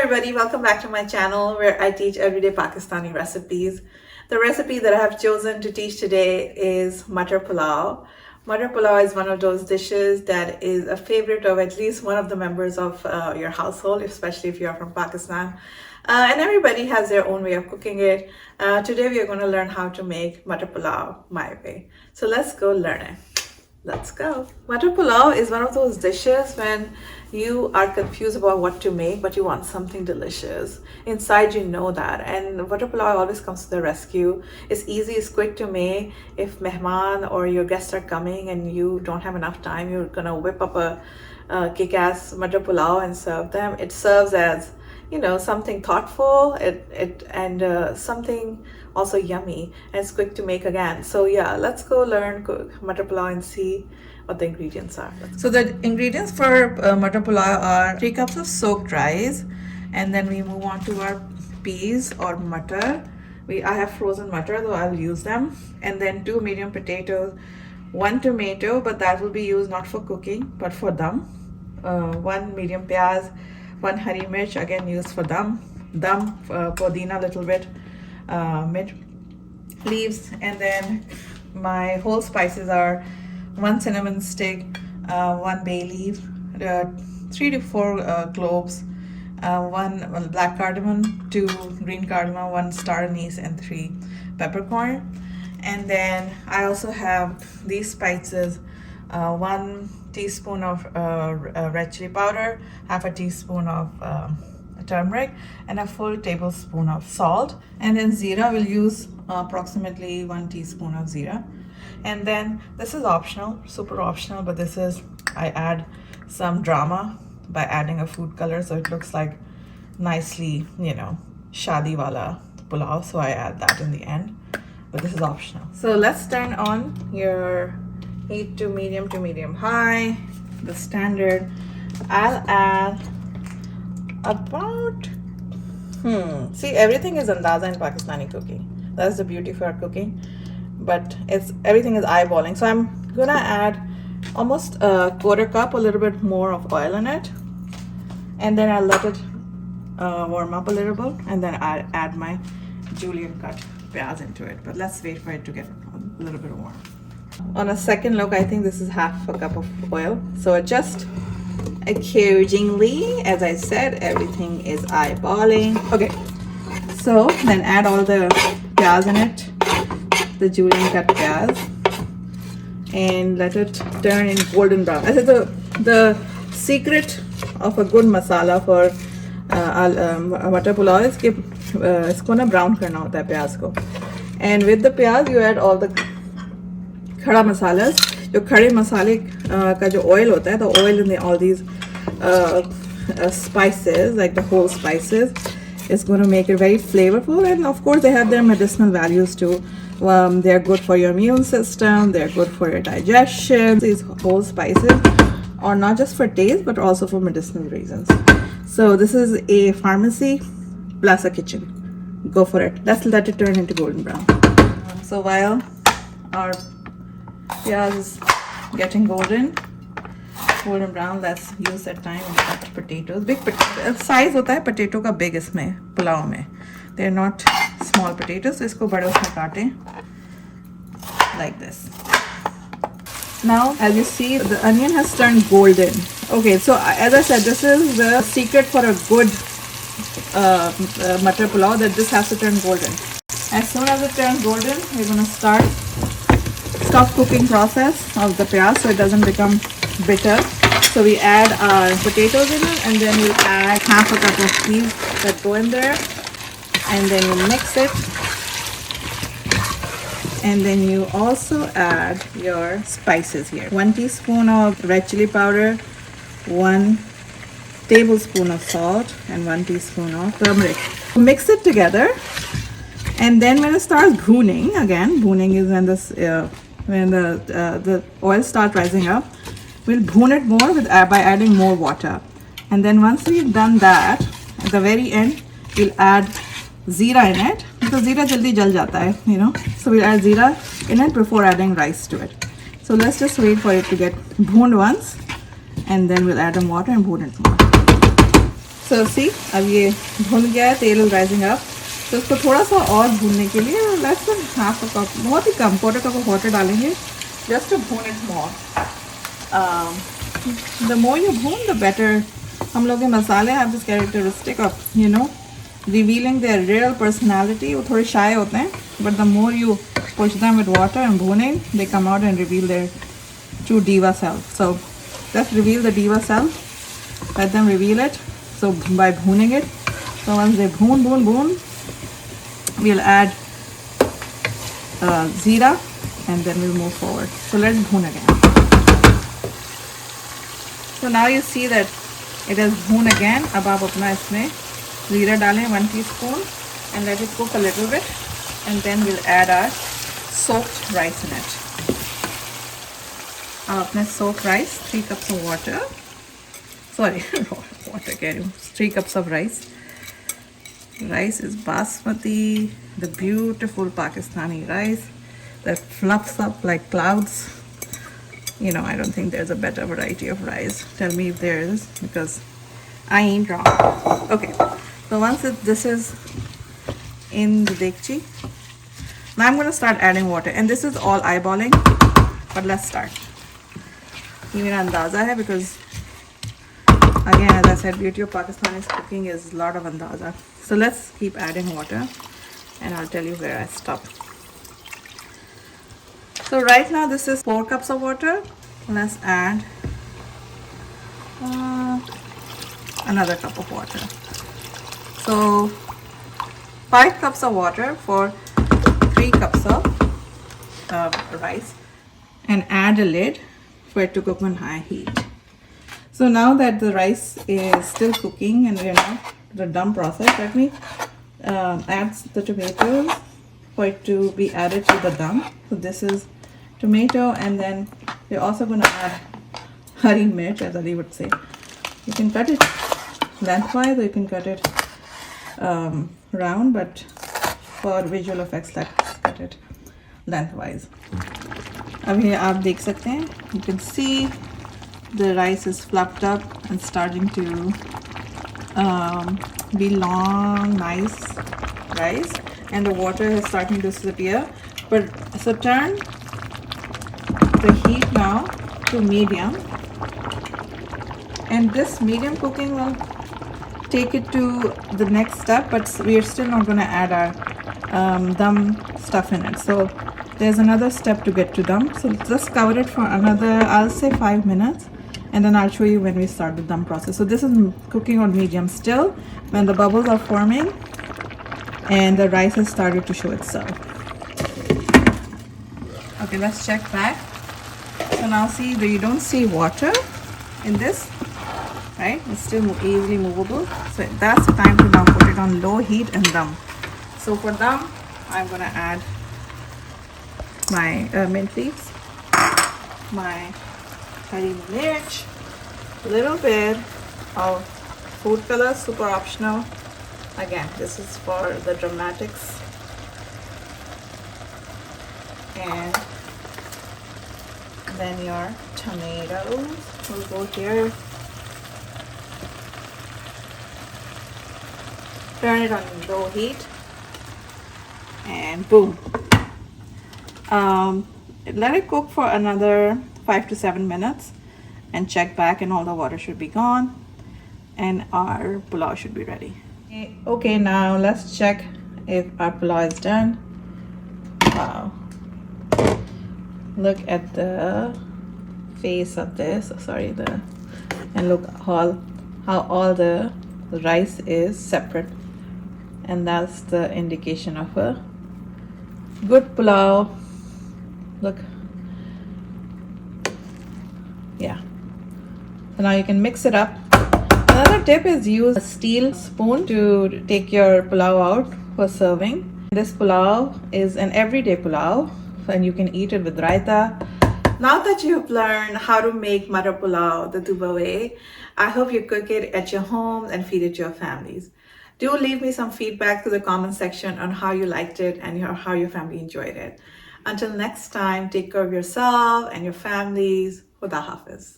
everybody, welcome back to my channel where I teach everyday Pakistani recipes. The recipe that I have chosen to teach today is Matar Pulao. Matar Pulao is one of those dishes that is a favorite of at least one of the members of your household, especially if you are from Pakistan. And everybody has their own way of cooking it. Today we are going to learn how to make Matar Pulao my way. So let's go learn it. Let's go. Matar Pulao is one of those dishes when you are confused about what to make, but you want something delicious. Inside you know that. And Matar Pulao always comes to the rescue. It's easy, it's quick to make. If mehman or your guests are coming and you don't have enough time, you're gonna whip up a kick-ass Matar Pulao and serve them. It serves as, you know, something thoughtful and something also yummy, and it's quick to make again. So yeah, let's go learn cook Matar Pulao and see what the ingredients are. So the ingredients for Matar Pulao are 3 cups of soaked rice, and then we move on to our peas or matar. I have frozen matar, though I'll use them, and then 2 medium potatoes, 1 tomato, but that will be used not for cooking but for dum, 1 medium pyaz, 1 hari mirch, again used for dum, podina little bit, mint leaves, and then my whole spices are 1 cinnamon stick, 1 bay leaf, 3 to 4 cloves, 1 black cardamom, 2 green cardamom, 1 star anise, and 3 peppercorn. And then I also have these spices, 1 teaspoon of red chili powder, half a teaspoon of turmeric, and a full tablespoon of salt. And then zira, we'll use approximately 1 teaspoon of zira. And then this is optional, super optional, but this is, I add some drama by adding a food color so it looks like nicely, you know, shadi wala pulao, so I add that in the end, but this is optional. So let's turn on your heat to medium high, the standard. I'll add about see, everything is andaza in Pakistani cooking. That's the beauty for our cooking, but everything is eyeballing. So I'm gonna add almost a quarter cup, a little bit more of oil in it, and then I'll let it warm up a little bit, and then I'll add my julienne cut pyaz into it. But let's wait for it to get a little bit warm. On a second look, I think this is half a cup of oil, so adjust accordingly. As I said, everything is eyeballing. Okay, so then add all the pyaz in it, the julienne cut pyaz, and let it turn in golden brown. I said the secret of a good masala for Matar Pulao is कि इसको ना brown करना होता है प्याज को. And with the pyaz you add all the खड़ा मसाlas. जो खड़े मसाले का जो oil होता है, the oil in all these spices, like the whole spices, is going to make it very flavorful. And of course they have their medicinal values too. They're good for your immune system, they're good for your digestion. These whole spices are not just for taste but also for medicinal reasons. So this is a pharmacy plus a kitchen. Go for it. Let's let it turn into golden brown. So while our pyaz is getting golden brown, let's use that time and cut potatoes. Big size होता है potato का big इसमें पुलाव में. They're not small potatoes, so इसको बड़े उसमें काटें like this. Now, as you see, the onion has turned golden. Okay, so as I said, this is the secret for a good Matar Pulao, that this has to turn golden. As soon as it turns golden, we're going to stop cooking process of the pyaz so it doesn't become bitter. So we add our potatoes in it, and then we'll add half a cup of peas that go in there, and then you mix it, and then you also add your spices here. 1 teaspoon of red chili powder, 1 tablespoon of salt, and 1 teaspoon of turmeric. Mix it together, and then when it starts bhooning, again, bhooning is when this when the oil starts rising up, we'll bhoon it more by adding more water. And then once we've done that, at the very end, we'll add zira in it, because zira jaldi jal jata hai, you know. So we'll add zira in it before adding rice to it. So let's just wait for it to get bhooned once, and then we'll add some water and bhoon it more. So see, अब ये भुन गया है, तेल is rising up. तो इसको थोड़ा सा और भूनने के लिए less than half a cup, बहुत ही कम, quarter cup of water डालेंगे, just to भून it more. The more you भून, the better. हम लोग के मसाले have this characteristic of, you know, revealing their real personality. वो थोड़े shy होते हैं, but the more you push them with water and भूनें, they come out and reveal their true diva self. So just reveal the diva self. Let them reveal it. So by bhooning it, so once they bhoon, we'll add zira and then we'll move forward. So let's bhoon again. So now you see that it has bhoon again. अब आप अपना इसमें zira डालें 1 teaspoon and let it cook a little bit, and then we'll add our soaked rice in it. अब अपने soaked rice 3 cups of water. Sorry, water carry 3 cups of rice. Rice is basmati, the beautiful Pakistani rice that fluffs up like clouds. You know, I don't think there's a better variety of rice. Tell me if there is, because I ain't wrong. Okay, so once this is in the dekchi, now I'm going to start adding water, and this is all eyeballing, but let's start. ये मेरा अंदाज़ा है, because again, as I said, beauty of Pakistani cooking is a lot of andaza. So let's keep adding water, and I'll tell you where I stop. So right now this is 4 cups of water. Let's add another cup of water. So 5 cups of water for 3 cups of rice, and add a lid for it to cook on high heat. So now that the rice is still cooking and we're now the dum process, let me add the tomatoes for it to be added to the dum. So this is tomato, and then we're also going to add hari mirch, as Ali would say. You can cut it lengthwise or you can cut it round, but for visual effects, let's cut it lengthwise. अभी आप देख सकते हैं, you can see the rice is fluffed up and starting to be long, nice rice, and the water is starting to disappear. But so turn the heat now to medium, and this medium cooking will take it to the next step, but we are still not going to add our dum stuff in it. So there's another step to get to dum. So just cover it for another, I'll say 5 minutes, and then I'll show you when we start the dum process. So this is cooking on medium still when the bubbles are forming and the rice has started to show itself. Okay, let's check back. So now see, you don't see water in this, right? It's still easily movable. So that's the time to now put it on low heat and dum. So for dum, I'm gonna add my mint leaves, my curry mirch, a little bit of food color, super optional. Again, this is for the dramatics. And then your tomatoes will go here. Turn it on low heat, and boom. Let it cook for another 5 to 7 minutes and check back, and all the water should be gone and our pulao should be ready. Okay, now let's check if our pulao is done. Wow, look at the face of this, and look how all the rice is separate, and that's the indication of a good pulao. Look, yeah. So now you can mix it up. Another tip is use a steel spoon to take your pulao out for serving. This pulao is an everyday pulao, and you can eat it with raita. Now that you've learned how to make Matar Pulao the Dubai way, I hope you cook it at your home and feed it to your families. Do leave me some feedback to the comment section on how you liked it and how your family enjoyed it. Until next time, take care of yourself and your families. Khuda Hafiz.